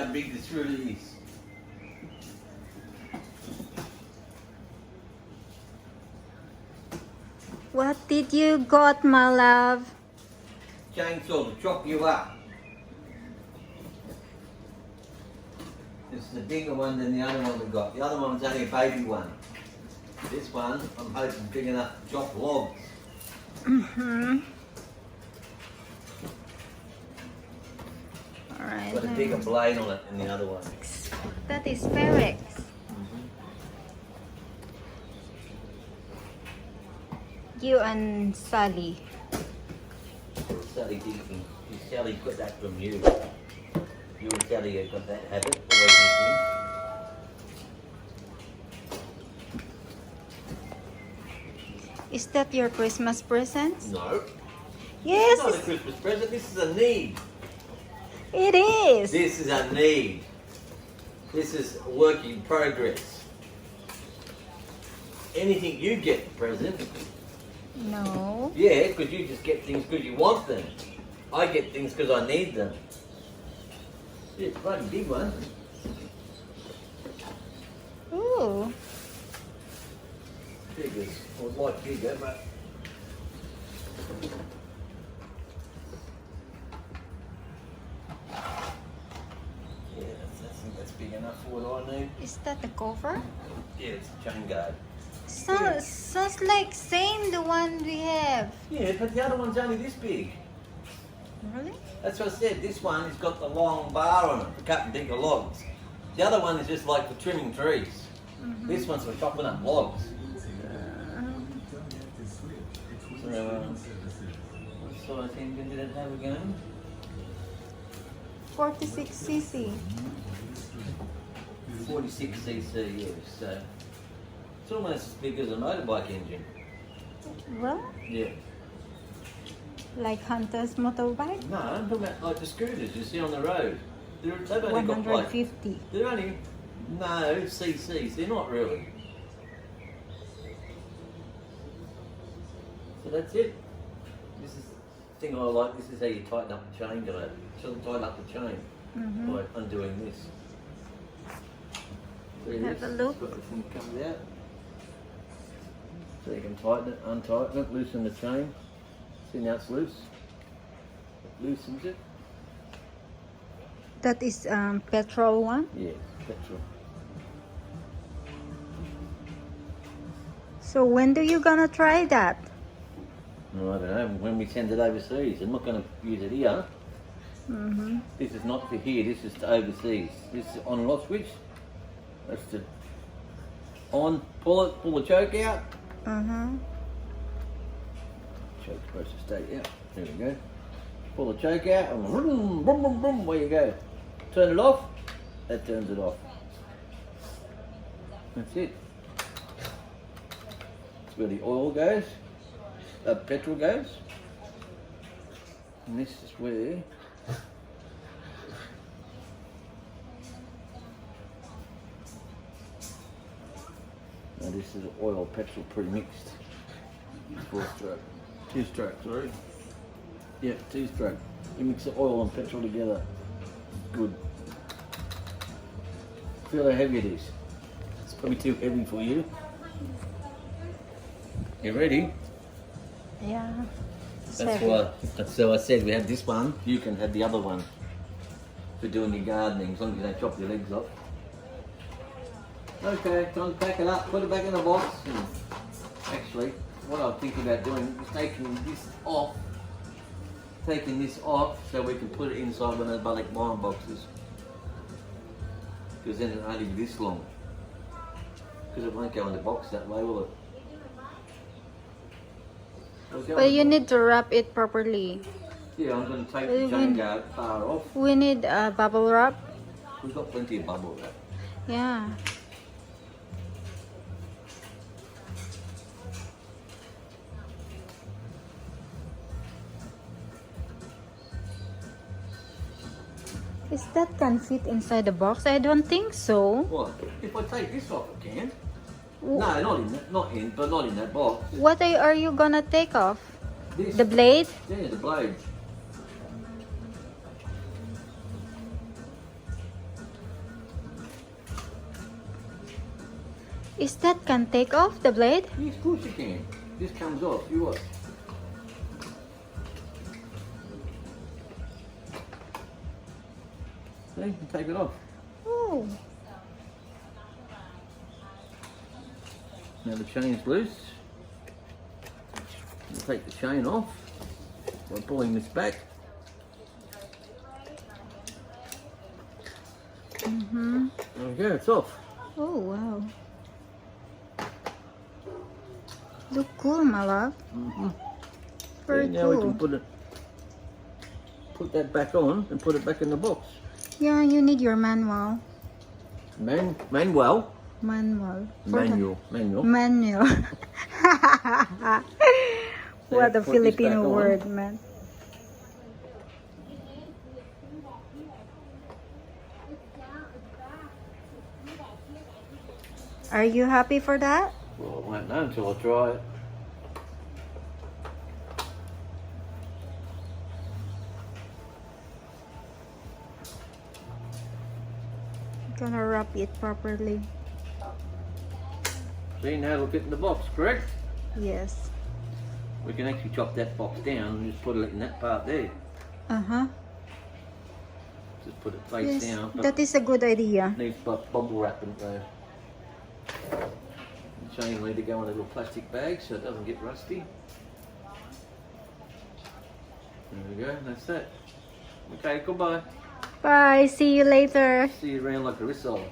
how big this really is. What did you got, my love? Chainsaw to chop you up. This is a bigger one than the other one we got. The other one's only a baby one. This one, I'm hoping big enough to chop logs. Alright. Got a bigger blade on it than the other one. That is FERREX. You and Sally. Sally thinking, Sally got that from you. You and Sally have got that habit, always thinking. Is that your Christmas present? No. Yes. It's not a Christmas present, this is a need. It is. This is a need. This is a work in progress. Anything you get present. No. Yeah, because you just get things because you want them. I get things because I need them. Yeah, it's quite a big one. Ooh. Bigger. I would like bigger, but... Yeah, I think that's big enough for what I need. Is that the cover? Yeah, it's a chain guard. Sounds like same the one we have. Yeah, but the other one's only this big. Really? That's what I said. This one has got the long bar on it for cutting bigger logs. The other one is just like for trimming trees. This one's for chopping up logs. So I think did it have again? 46cc. 46cc, yes. So it's almost as big as a motorbike engine. Well, Yeah. like Hunter's motorbike. No, I'm talking about like the scooters you see on the road. They've only got like 150. they're only no CCs. They're not really. So that's it. This is the thing I like. This is how you tighten up the chain, guys. Tighten up the chain by undoing this. There it Have is. a look. It's got the thing that comes out. So you can tighten it, untighten it, loosen the chain. See now it's loose. It loosens it. That is petrol one. Yeah, petrol. So when do you gonna try that? No, I don't know. When we send it overseas, I'm not going to use it here. This is not for here. This is to overseas. This is on and off switch. That's to on. Pull it. Pull the choke out. Choke's supposed to stay out. There we go. Pull the choke out and boom, boom, boom, boom. Where you go? Turn it off. That turns it off. That's it. That's where the oil goes. Petrol goes. And this is where now this is oil petrol pre-mixed. 4-stroke. 2-stroke, sorry. Yeah, 2-stroke. You mix the oil and petrol together. Good. Feel how heavy it is. It's probably too heavy for you. You ready? Yeah. That's why. So I said we have this one. You can have the other one for doing your gardening, as long as you don't chop your legs off. Okay, time to pack it up. Put it back in the box. Actually, what I'm thinking about doing is taking this off. Taking this off so we can put it inside one of the bulk wine boxes. Because then it'll only be this long. Because it won't go in the box that way, will it? But you need to wrap it properly. Yeah, I'm going to take the chain guard bar off. We need a bubble wrap. We've got plenty of bubble wrap. Yeah. Is that can fit inside the box? I don't think so. What? If I take this off, it can. No, not in that, not in that box. What are you gonna take off? This. The blade? Yeah, the blade. Is that can take off the blade? Yes, of course you can. This comes off, you watch. See, you can take it off. Oh. Now the chain's loose. You take the chain off by pulling this back. Mm-hmm. There we go, it's off. Oh, wow. Look cool, my love. Mm-hmm. Very now we cool. can put that back on and put it back in the box. Yeah, you need your manual. Manual. Manual. Manual. Manual. What a put this Filipino back on. word, man. Are you happy for that? Well, I won't know until I try it. Gonna wrap it properly. See, now it'll get in the box, correct? Yes. We can actually chop that box down and just put it in that part there. Uh-huh. Just put it face Yes, down. But that is a good idea. needs bubble wrapping though. The chain will need to go in a little plastic bag so it doesn't get rusty. There we go, that's it. Okay, goodbye. Bye, see you later. See you around like a rissole.